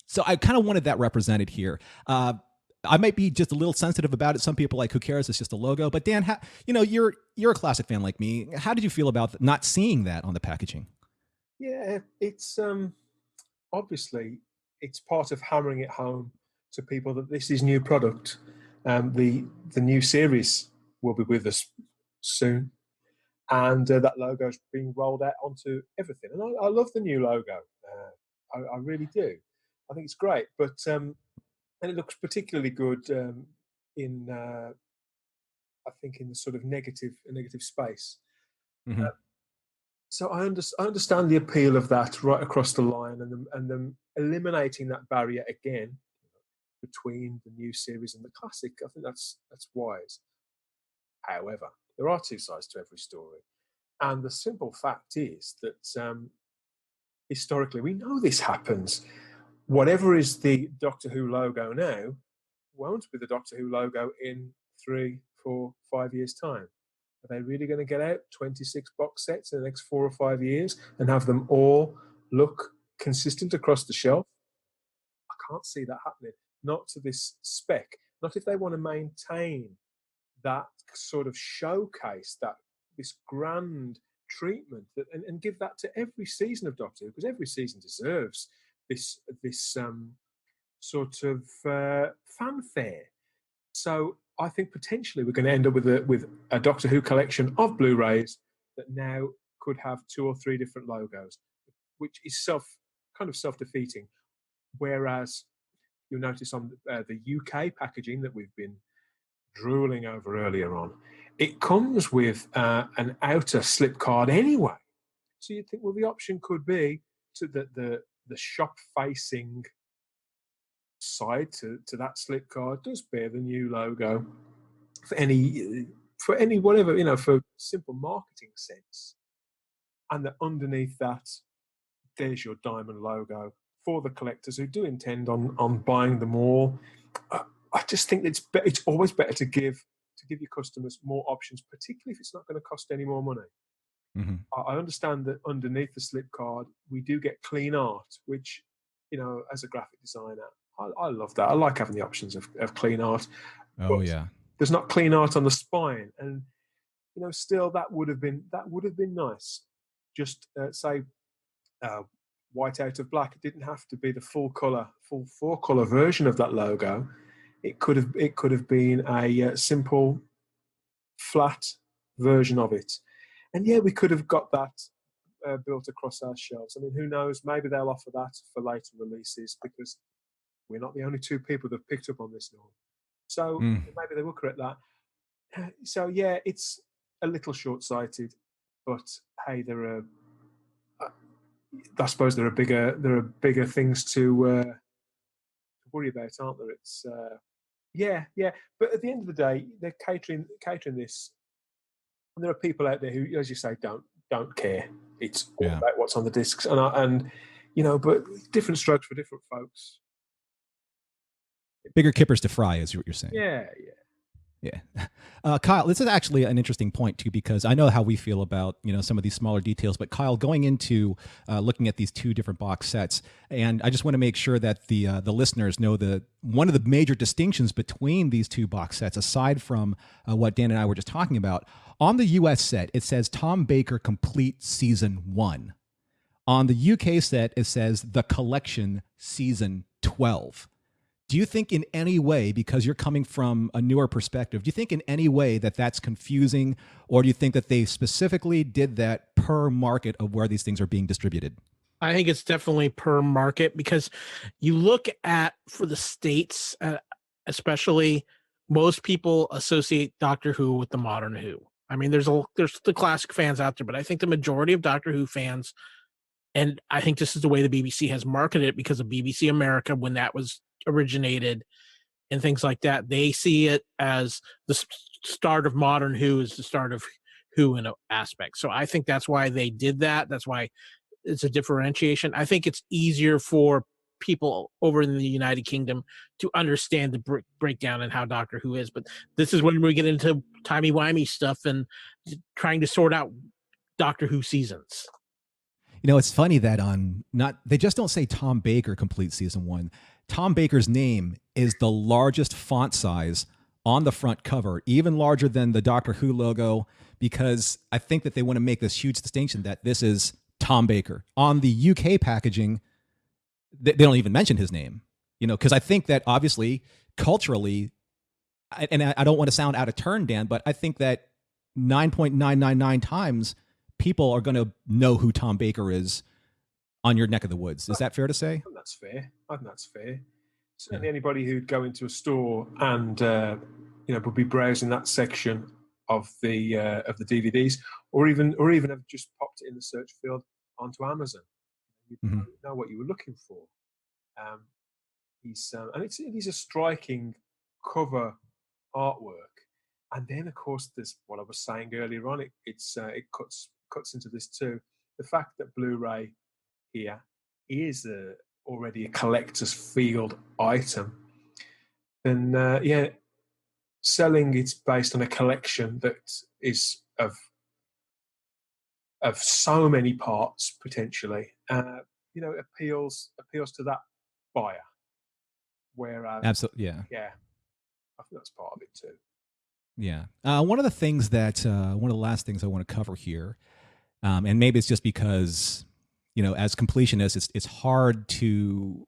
So I kind of wanted that represented here. I might be just a little sensitive about it. Some people are like, who cares? It's just a logo. But Dan, you're a classic fan like me. How did you feel about not seeing that on the packaging? Yeah, it's obviously it's part of hammering it home to people that this is new product. The new series will be with us soon, and that logo is being rolled out onto everything. And I love the new logo. I really do. I think it's great, but and it looks particularly good in I think in the sort of negative space. Mm-hmm. So I understand the appeal of that right across the line, and them eliminating that barrier again between the new series and the classic. I think that's wise. However, there are two sides to every story, and the simple fact is that historically we know this happens. Whatever is the Doctor Who logo now won't be the Doctor Who logo in 3, 4, 5 years' time. Are they really going to get out 26 box sets in the next 4 or 5 years and have them all look consistent across the shelf? I can't see that happening. Not to this spec. Not if they want to maintain that sort of showcase, that this grand treatment, and give that to every season of Doctor Who, because every season deserves this sort of fanfare. So I think potentially we're going to end up with a Doctor Who collection of Blu Rays that now could have 2 or 3 different logos, which is kind of self-defeating. Whereas you'll notice on the UK packaging that we've been drooling over earlier on, it comes with an outer slip card anyway. So you'd think, well, the option could be to the shop-facing side to that slip card does bear the new logo for any whatever, for simple marketing sense, and that underneath that there's your diamond logo for the collectors who do intend on buying them all. I just think it's always better to give your customers more options, particularly if it's not going to cost any more money. Mm-hmm. I understand that underneath the slip card we do get clean art, which, as a graphic designer, I love that. I like having the options of clean art. Oh yeah. There's not clean art on the spine, and still that would have been nice. Just say white out of black. It didn't have to be the full 4-color version of that logo. It could have been a simple flat version of it, and yeah, we could have got that built across our shelves. I mean, who knows? Maybe they'll offer that for later releases, because we're not the only 2 people that have picked up on this now. So maybe they will correct that. So yeah, it's a little short-sighted, but hey, I suppose there are bigger things to worry about, aren't there? It's yeah. But at the end of the day, they're catering this, and there are people out there who, as you say, don't don't care. It's all about what's on the discs, and but different strokes for different folks. Bigger kippers to fry, is what you're saying. Yeah. Kyle, this is actually an interesting point too, because I know how we feel about some of these smaller details. But Kyle, going into looking at these two different box sets, and I just want to make sure that the listeners know one of the major distinctions between these two box sets, aside from what Dan and I were just talking about. On the U.S. set, it says Tom Baker Complete Season 1. On the UK set, it says The Collection Season 12. Do you think in any way, because you're coming from a newer perspective, do you think in any way that that's confusing, or do you think that they specifically did that per market of where these things are being distributed? I think it's definitely per market, because you look at, for the States, especially, most people associate Doctor Who with the modern Who. I mean, there's the classic fans out there, but I think the majority of Doctor Who fans, and I think this is the way the BBC has marketed it because of BBC America when that was originated and things like that, they see it as the start of modern Who is the start of Who in an aspect. So I think that's why they did that. That's why it's a differentiation. I think it's easier for people over in the United Kingdom to understand the breakdown and how Doctor Who is. But this is when we get into timey-wimey stuff and trying to sort out Doctor Who seasons. It's funny that they just don't say Tom Baker Complete Season 1. Tom Baker's name is the largest font size on the front cover, even larger than the Doctor Who logo, because I think that they want to make this huge distinction that this is Tom Baker. On the UK packaging, they don't even mention his name, because I think that obviously culturally, and I don't want to sound out of turn, Dan, but I think that 9.999 times people are going to know who Tom Baker is on your neck of the woods. Is that fair to say? I think that's fair. Certainly anybody who'd go into a store and would be browsing that section of the DVDs, or even have just popped it in the search field onto Amazon. You know what you were looking for. He's a striking cover artwork, and then of course there's what I was saying earlier on. It cuts into this too. The fact that Blu Ray here is already a collector's field item, then selling it based on a collection that is of so many parts potentially, appeals to that buyer. Whereas, absolutely, I think that's part of it too. Yeah, one of the last things I want to cover here, and maybe it's just because as completionists, it's hard to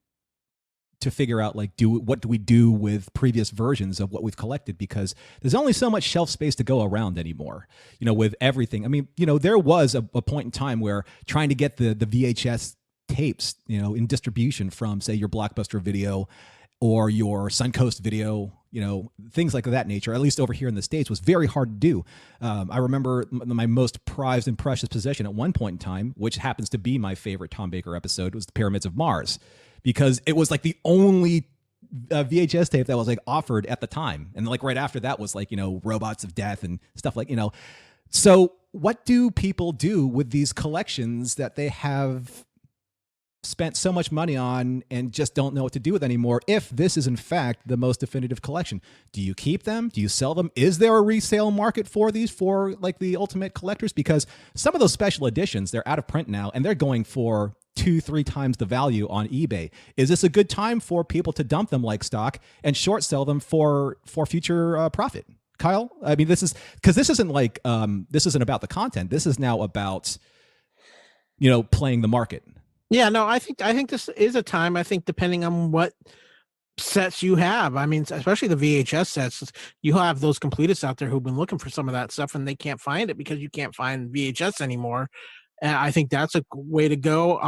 figure out what do we do with previous versions of what we've collected, because there's only so much shelf space to go around anymore, with everything. I mean, there was a point in time where trying to get the VHS tapes, in distribution from, say, your Blockbuster Video or your Suncoast Video, things like that nature, at least over here in the States, was very hard to do. I remember my most prized and precious possession at one point in time, which happens to be my favorite Tom Baker episode, was the Pyramids of Mars, because it was the only VHS tape that was offered at the time. And right after that was Robots of Death and stuff So what do people do with these collections that they have spent so much money on and just don't know what to do with anymore, if this is in fact the most definitive collection? Do you keep them? Do you sell them? Is there a resale market for these, for the ultimate collectors? Because some of those special editions, they're out of print now and they're going for 2-3 times the value on eBay. Is this a good time for people to dump them like stock and short sell them for future profit? Kyle, I mean, this isn't this isn't about the content. This is now about playing the market. Yeah, no, I think this is a time. I think depending on what sets you have, I mean, especially the VHS sets, you have those completists out there who've been looking for some of that stuff and they can't find it because you can't find VHS anymore. And I think that's a way to go.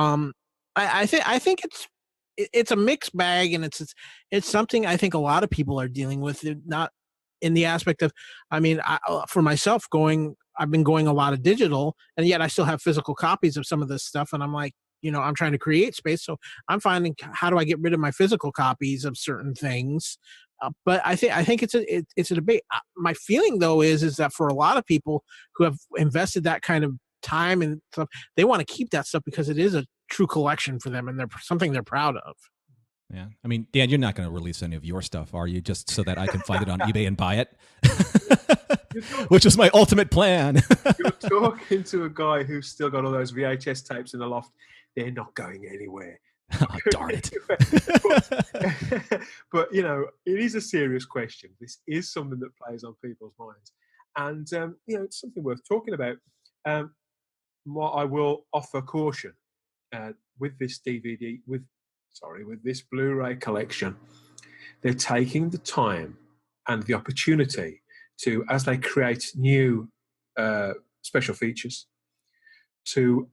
I think it's a mixed bag, and it's something I think a lot of people are dealing with. Not in the aspect of, I mean, for myself, I've been going a lot of digital, and yet I still have physical copies of some of this stuff, and I'm like, I'm trying to create space, so I'm finding, how do I get rid of my physical copies of certain things? But I think it's a debate. My feeling though is that for a lot of people who have invested that kind of time and stuff. They want to keep that stuff because it is a true collection for them, and they're something they're proud of. Yeah. I mean, Dan, you're not going to release any of your stuff, are you? Just so that I can find it on eBay and buy it? Which is my ultimate plan. You're talking to a guy who's still got all those VHS tapes in the loft. They're not going anywhere. Oh, darn it. But, you know, it is a serious question. This is something that plays on people's minds. And, you know, it's something worth talking about. What I will offer caution with this DVD, with this Blu Ray collection, they're taking the time and the opportunity to, as they create new special features, to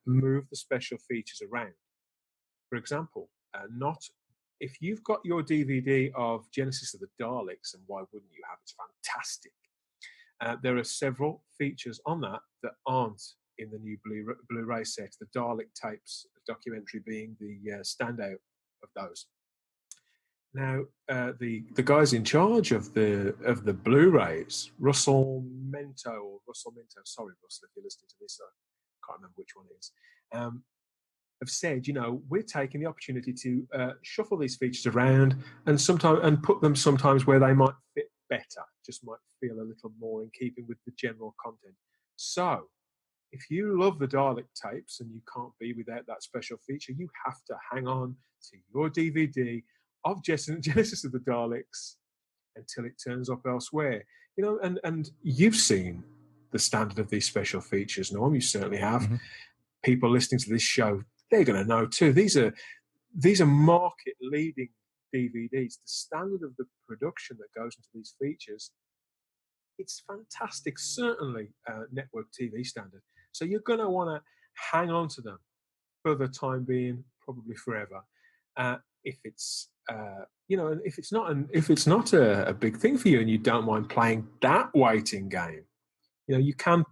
move the special features around. For example, if you've got your DVD of Genesis of the Daleks, and why wouldn't you have? It's fantastic. There are several features on that aren't in the new Blu-ray set. The Dalek tapes documentary being the standout of those. Now, the guys in charge of the Blu-rays, Russell Mento, sorry Russell, if you're listening to this, I can't remember which one it is, have said, you know, we're taking the opportunity to shuffle these features around and put them sometimes where they might fit better, just might feel a little more in keeping with the general content. So, if you love the Dalek tapes and you can't be without that special feature, you have to hang on to your DVD of Genesis of the Daleks until it turns up elsewhere. You know, and you've seen the standard of these special features, Norm. You certainly have. Mm-hmm. People listening to this show, they're going to know too. These are market-leading DVDs. The standard of the production that goes into these features, it's fantastic. Certainly, network TV standard. So you're going to want to hang on to them for the time being, probably forever. If it's if it's not a big thing for you and you don't mind playing that waiting game, you know, you can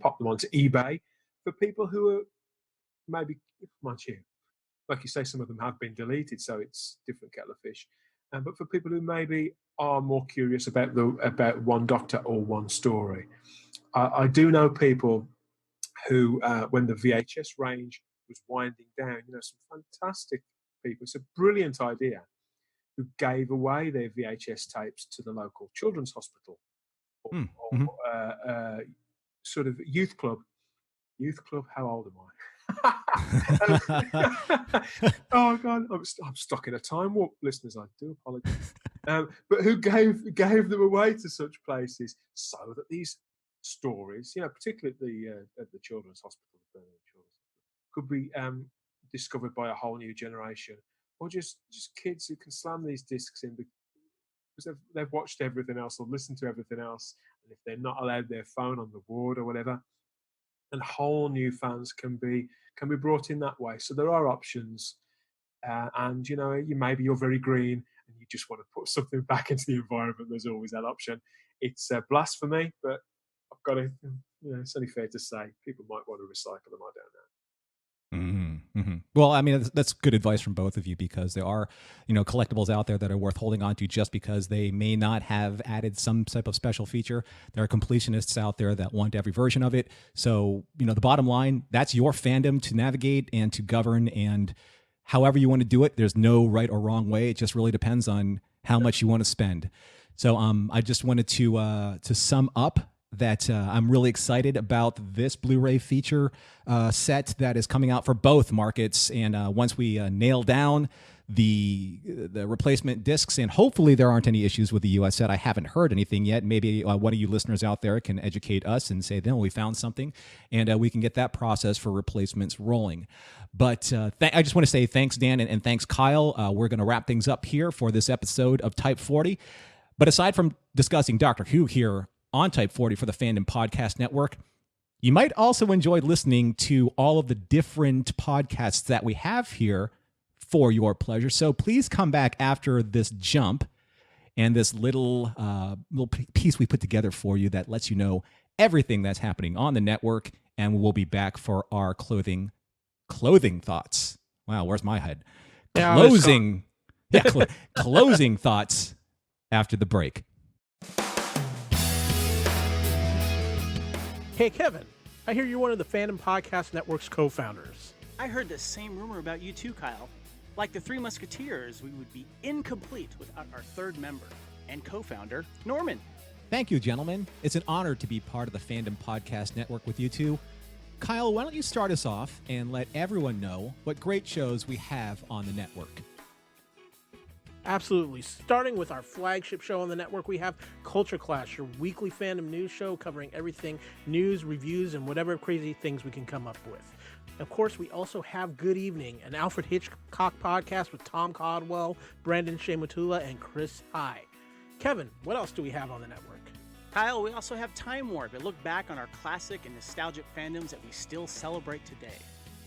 pop them onto eBay for people who are maybe, mind you, like you say, some of them have been deleted, so it's different kettle of fish. But for people who maybe are more curious about one Doctor or one story, I do know people who, when the VHS range was winding down, you know, some fantastic people. It's a brilliant idea, who gave away their VHS tapes to the local children's hospital or sort of youth club. Youth club? How old am I? Oh God, I'm stuck in a time warp, listeners. I do apologise. But who gave them away to such places so that these stories, you know, particularly at the children's hospital, could be discovered by a whole new generation, or just kids who can slam these discs in because they've watched everything else or listened to everything else, and if they're not allowed their phone on the ward or whatever, and whole new fans can be brought in that way. So there are options, and you know, you're very green and you just want to put something back into the environment. There's always that option. It's blasphemy, but I've got to, you know, it's only fair to say people might want to recycle them. I don't know. Mm-hmm. Mm-hmm. Well, I mean, that's good advice from both of you, because there are, you know, collectibles out there that are worth holding on to just because they may not have added some type of special feature. There are completionists out there that want every version of it. So, you know, the bottom line, that's your fandom to navigate and to govern, and however you want to do it, there's no right or wrong way. It just really depends on how much you want to spend. So I just wanted to sum up that I'm really excited about this Blu-ray feature set that is coming out for both markets. And once we nail down the replacement discs, and hopefully there aren't any issues with the US set. I haven't heard anything yet. Maybe one of you listeners out there can educate us and say, then we found something, and we can get that process for replacements rolling. But I just want to say thanks, Dan, and thanks, Kyle. We're going to wrap things up here for this episode of Type 40. But aside from discussing Doctor Who here on Type 40 for the Fandom Podcast Network, you might also enjoy listening to all of the different podcasts that we have here for your pleasure. So please come back after this jump and this little piece we put together for you that lets you know everything that's happening on the network, and we'll be back for our clothing thoughts. Wow, where's my head? Closing thoughts after the break. Hey, Kevin, I hear you're one of the Fandom Podcast Network's co-founders. I heard the same rumor about you too, Kyle. Like the Three Musketeers, we would be incomplete without our third member and co-founder, Norman. Thank you, gentlemen. It's an honor to be part of the Fandom Podcast Network with you two. Kyle, why don't you start us off and let everyone know what great shows we have on the network? Absolutely. Starting with our flagship show on the network, we have Culture Clash, your weekly fandom news show covering everything news, reviews, and whatever crazy things we can come up with. Of course, we also have Good Evening, an Alfred Hitchcock podcast with Tom Caldwell, Brandon Shamatula, and Chris High. Kevin, what else do we have on the network? Kyle, we also have Time Warp, a look back on our classic and nostalgic fandoms that we still celebrate today.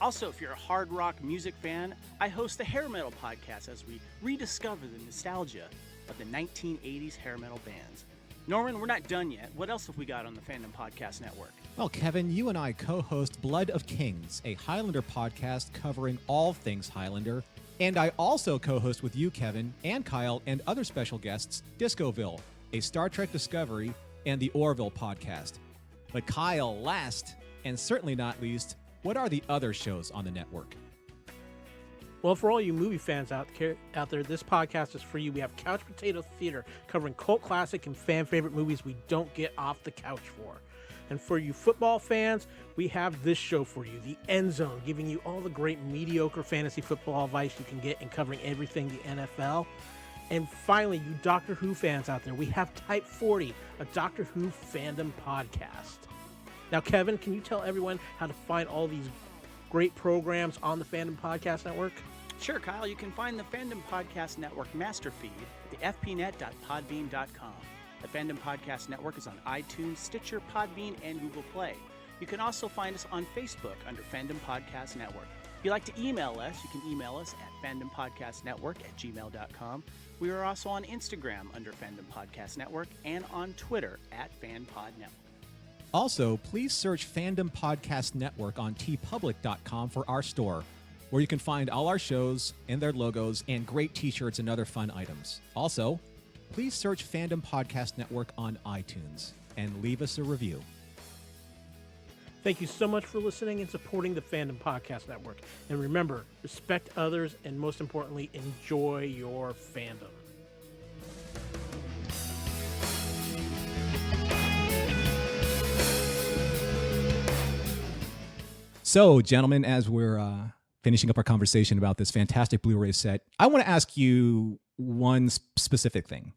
Also, if you're a hard rock music fan, I host the Hair Metal podcast as we rediscover the nostalgia of the 1980s hair metal bands. Norman, we're not done yet. What else have we got on the Fandom Podcast Network? Well, Kevin, you and I co-host Blood of Kings, a Highlander podcast covering all things Highlander. And I also co-host with you, Kevin, and Kyle, and other special guests, Discoville, a Star Trek Discovery, and the Orville podcast. But Kyle, last and certainly not least, what are the other shows on the network? Well, for all you movie fans out there, this podcast is for you. We have Couch Potato Theater, covering cult classic and fan favorite movies we don't get off the couch for. And for you football fans, we have this show for you, The End Zone, giving you all the great mediocre fantasy football advice you can get and covering everything the NFL. And finally, you Doctor Who fans out there, we have Type 40, a Doctor Who fandom podcast. Now, Kevin, can you tell everyone how to find all these great programs on the Fandom Podcast Network? Sure, Kyle. You can find the Fandom Podcast Network master feed at thefpnet.podbean.com. The Fandom Podcast Network is on iTunes, Stitcher, Podbean, and Google Play. You can also find us on Facebook under Fandom Podcast Network. If you'd like to email us, you can email us at fandompodcastnetwork@gmail.com. We are also on Instagram under Fandom Podcast Network and on Twitter at FanPodNetwork. Also, please search Fandom Podcast Network on tpublic.com for our store, where you can find all our shows and their logos and great t-shirts and other fun items. Also, please search Fandom Podcast Network on iTunes and leave us a review. Thank you so much for listening and supporting the Fandom Podcast Network. And remember, respect others and most importantly, enjoy your fandom. So, gentlemen, as we're finishing up our conversation about this fantastic Blu Ray set, I want to ask you one specific thing.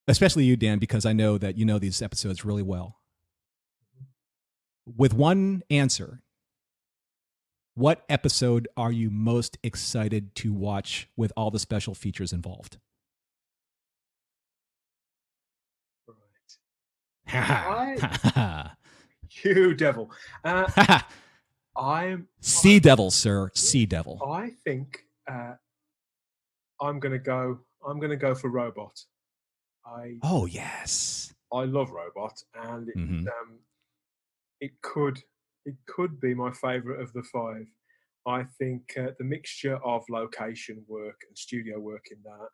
Especially you, Dan, because I know that you know these episodes really well. With one answer, what episode are you most excited to watch with all the special features involved? Right. You devil. Sea Devil, sir. Sea Devil. I think I'm gonna go for Robot. Oh yes. I love Robot, and it could be my favourite of the five. I think the mixture of location work and studio work in that,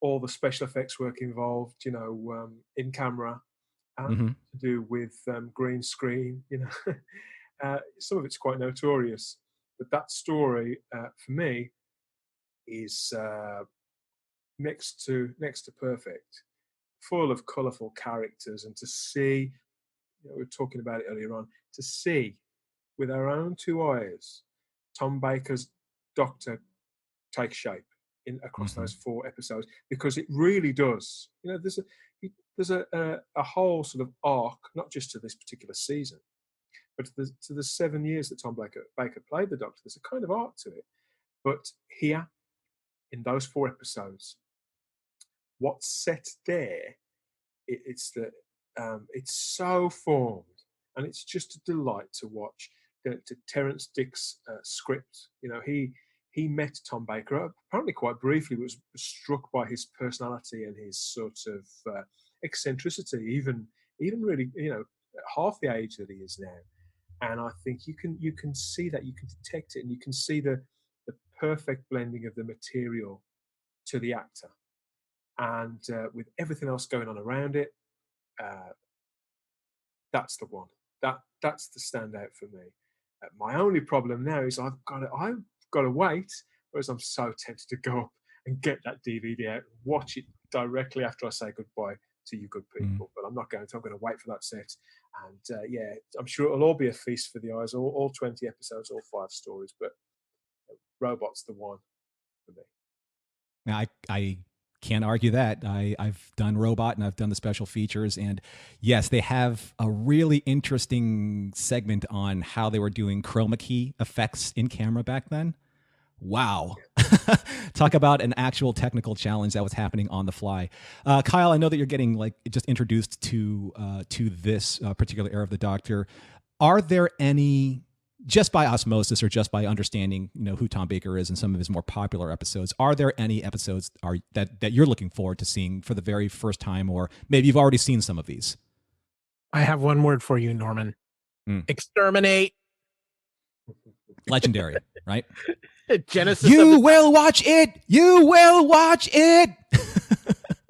all the special effects work involved, in camera, to do with green screen, some of it's quite notorious, but that story for me is next to perfect, full of colourful characters, and to see, we were talking about it earlier on, to see with our own two eyes Tom Baker's Doctor take shape across those 4 episodes, because it really does. There's a whole sort of arc, not just to this particular season, but to the 7 years that Tom Baker played the Doctor. There's a kind of arc to it. But here, in those 4 episodes, what's set there, it's so formed, and it's just a delight to watch. To Terence Dick's script, he met Tom Baker apparently quite briefly, but was struck by his personality and his sort of eccentricity, even really, half the age that he is now. And I think you can see that, you can detect it, and you can see the perfect blending of the material to the actor, and with everything else going on around it, that's the one. That's the standout for me. My only problem now is I've got to wait, whereas I'm so tempted to go up and get that DVD out and watch it directly after I say goodbye to you good people. But I'm not going to. I'm going to wait for that set. And I'm sure it'll all be a feast for the eyes, all 20 episodes, all 5 stories. But Robot's the one for me. Now, I can't argue that. I've done Robot and I've done the special features. And yes, they have a really interesting segment on how they were doing chroma key effects in camera back then. Wow. Talk about an actual technical challenge that was happening on the fly. Kyle, I know that you're getting just introduced to this particular era of the Doctor. Are there any, just by osmosis or just by understanding, who Tom Baker is and some of his more popular episodes, are there any episodes that you're looking forward to seeing for the very first time, or maybe you've already seen some of these? I have one word for you, Norman. Exterminate. Legendary, right? Genesis. You will watch it. You will watch it.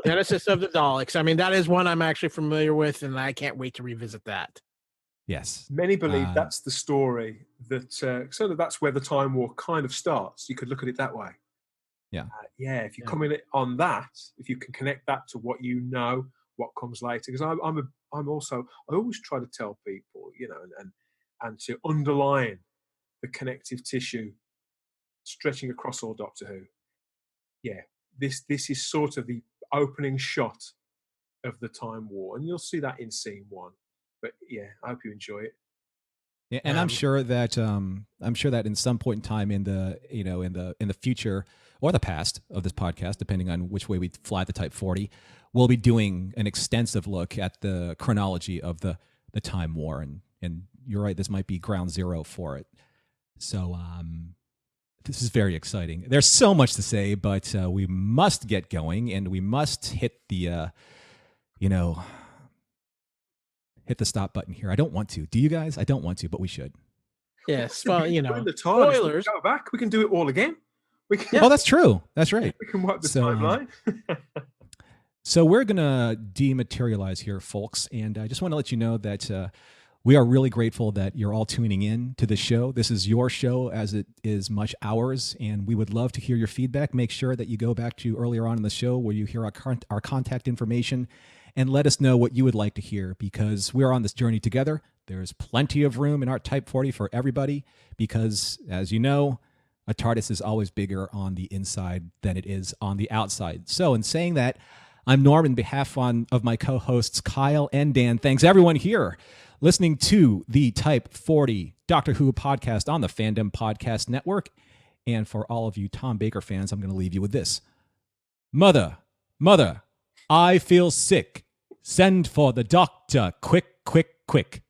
Genesis of the Daleks. I mean, that is one I'm actually familiar with, and I can't wait to revisit that. Yes. Many believe that's the story that's where the Time War kind of starts. You could look at it that way. Yeah. If you come in on that, if you can connect that to what what comes later, because I always try to tell people, and to underline the connective tissue stretching across all Doctor Who. Yeah, this is sort of the opening shot of the Time War, and you'll see that in scene 1. But yeah, I hope you enjoy it. Yeah, and I'm sure that in some point in time in the in the future or the past of this podcast, depending on which way we fly the Type 40, we'll be doing an extensive look at the chronology of the Time War, and you're right, this might be ground zero for it. So this is very exciting. There's so much to say, but we must get going, and we must hit the hit the stop button here. I don't want to. Do you guys? I don't want to, but we should. Yes. Well, the spoilers. Go back. We can do it all again. Oh, that's true. That's right. We can wipe the timeline. So we're going to dematerialize here, folks. And I just want to let you know that we are really grateful that you're all tuning in to the show. This is your show as it is much ours, and we would love to hear your feedback. Make sure that you go back to earlier on in the show where you hear our contact information and let us know what you would like to hear, because we're on this journey together. There's plenty of room in our Type 40 for everybody because, as you know, a TARDIS is always bigger on the inside than it is on the outside. So in saying that, I'm Norm on behalf of my co-hosts Kyle and Dan. Thanks everyone here listening to the Type 40 Doctor Who podcast on the Fandom Podcast Network. And for all of you Tom Baker fans, I'm going to leave you with this. Mother, I feel sick. Send for the doctor. Quick, quick, quick.